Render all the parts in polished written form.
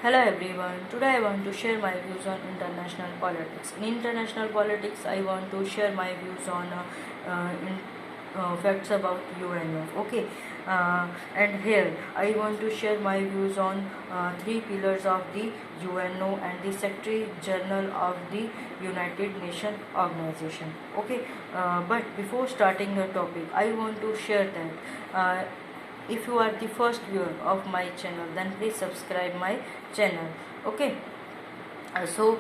Hello everyone. Today I want to share my views on international politics. In international politics, I want to share my views on facts about UNO. Okay, and here I want to share my views on three pillars of the UNO and the Secretary General of the United Nations Organization. Okay, but before starting the topic, I want to share that. If you are the first viewer of my channel, then please subscribe my channel. Okay, so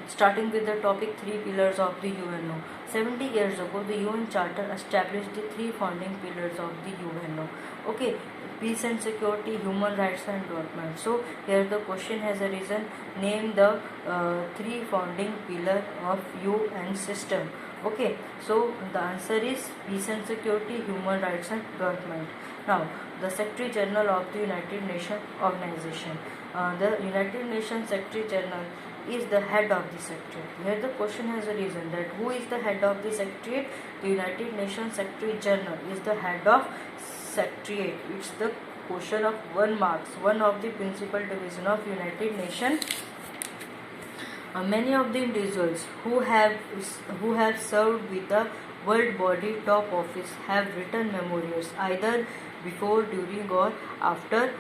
starting with the topic, three pillars of the UNO. 70 years ago, the UN Charter established the three founding pillars of the UNO. Okay, peace and security, human rights and development. So here the question has arisen: name the three founding pillar of UN system. Okay, so the answer is peace and security, human rights and development. Now, the Secretary General of the United Nations Organization. The United Nations Secretary General is the head of the secretariat. Here the question has arisen that who is the head of the secretariat? The United Nations Secretary General is the head of secretariat. It's the question of 1 marks, one of the principal division of United Nations. Many of the individuals who have served with the world body top office have written memorials either before, during, or after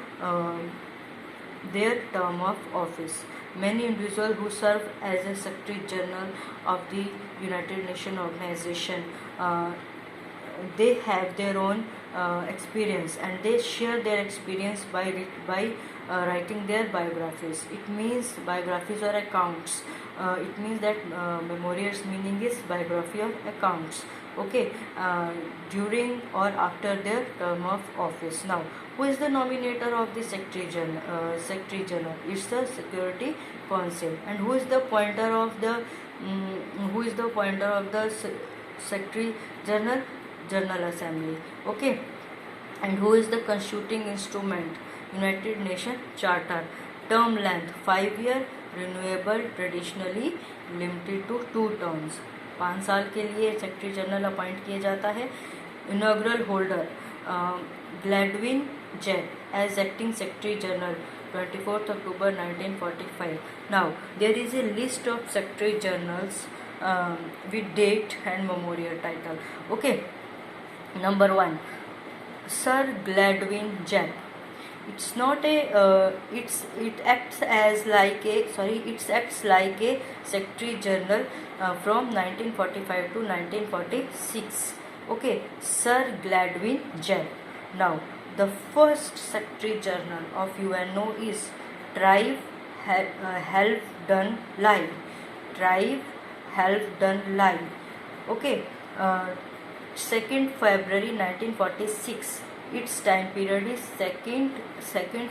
their term of office. Many individuals who serve as a Secretary General of the United Nations Organization, they have their own experience, and they share their experience by writing their biographies. It means biographies or accounts. It means that memorials meaning is biography or accounts. Okay, during or after their term of office. Now, who is the nominator of the Secretary General? It's the Security Council. And who is the pointer of the Secretary General? General Assembly. Okay, and who is the constituting instrument? United Nations Charter. Term length 5 year, renewable, traditionally limited to 2 terms. 5 साल के लिए secretary general appoint किया जाता है. Inaugural holder Gladwyn Jebb as acting secretary general 24th October 1945. Now there is a list of secretary generals with date and memorial title. Okay, number 1, Sir Gladwin Jett. It acts like a secretary general from 1945 to 1946. Okay, Sir Gladwin Jett. Now the first secretary general of UNO is Trive Halfdan Live. Okay, 2nd February 1946. Its time period is 2nd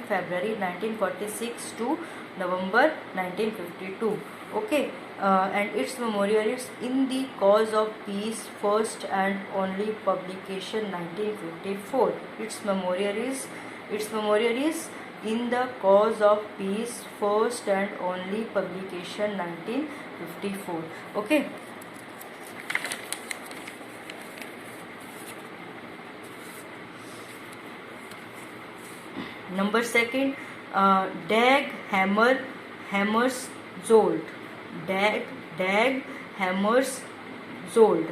February 1946 to November 1952. Okay, and its memorial is In the Cause of Peace, first and only publication 1954. Its memorial is In the Cause of Peace, first and only publication 1954. Okay. Number 2, Dag Hammarskjöld. Dag Hammarskjöld.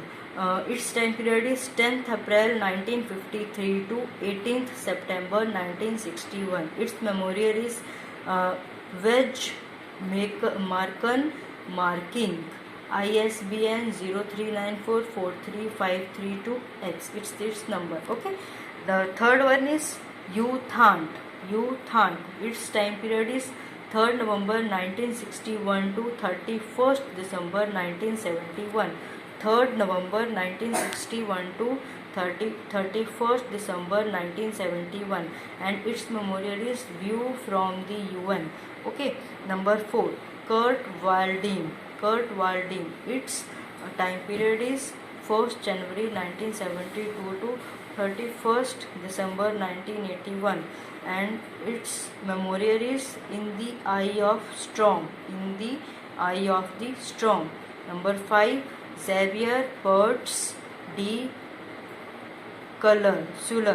Its time period is 10th April 1953 to 18th September 1961. Its memorial is Wedge Marking. ISBN 0394435332X. It's this number. Okay. The third one is U Thant. Its time period is 3rd November 1961 to 31st December 1971. 3rd November 1961 to 31st December 1971, and its memorial is View from the UN. Okay, number 4, Kurt Waldheim. Its time period is 1st January 1972 to 31st December 1981, and its memorial is In the Eye of the Storm. Number 5, Xavier Pertz D. Suller.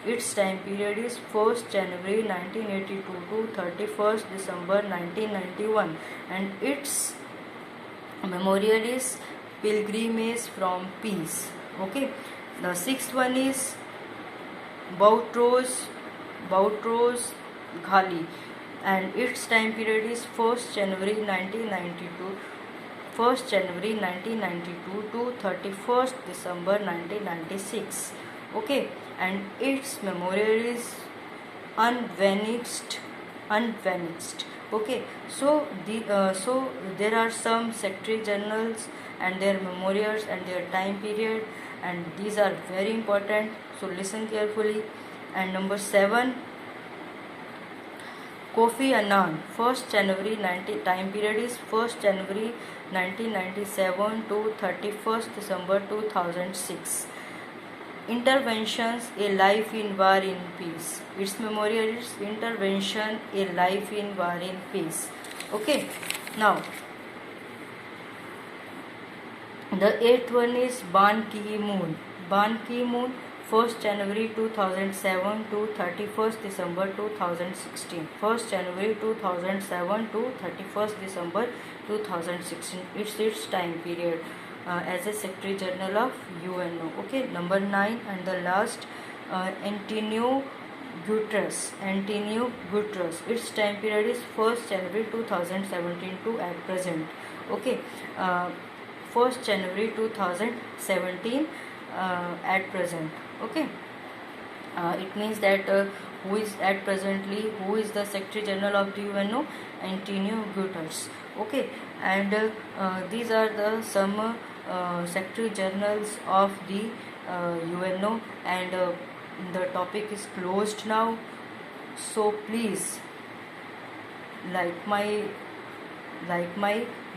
its time period is 1st January 1982 to 31st December 1991, and its memorial is Pilgrimage from Peace. Okay, the sixth one is Boutros Ghali, and its time period is 1st January 1992 to 31st December 1996. Okay, and its memorial is unvanished. Okay, so there are some secretary generals and their memorials and their time period, and these are very important, so listen carefully. And number 7, Kofi Annan, 1st January 90, time period is 1st January 1997 to 31st December 2006. Interventions, A Life in War in Peace. Its memorial is Intervention, A Life in War in Peace. Okay, now the 8th one is Ban Ki-moon. Ban Ki-moon, 1st January 2007 to 31st December 2016. 1st January 2007 to 31st December 2016. Its time period as a Secretary General of UNO. Okay, number 9 and the last, Antonio Guterres. Its time period is 1st January 2017 to at present. Okay, 1st January 2017 at present. Okay, it means that who is the Secretary General of the UNO? Antonio Guterres. Okay, and these are the some Secretary Generals of the UNO, and the topic is closed now. So please like my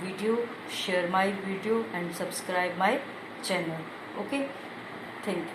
video, share my video, and subscribe my channel. Okay, thank you.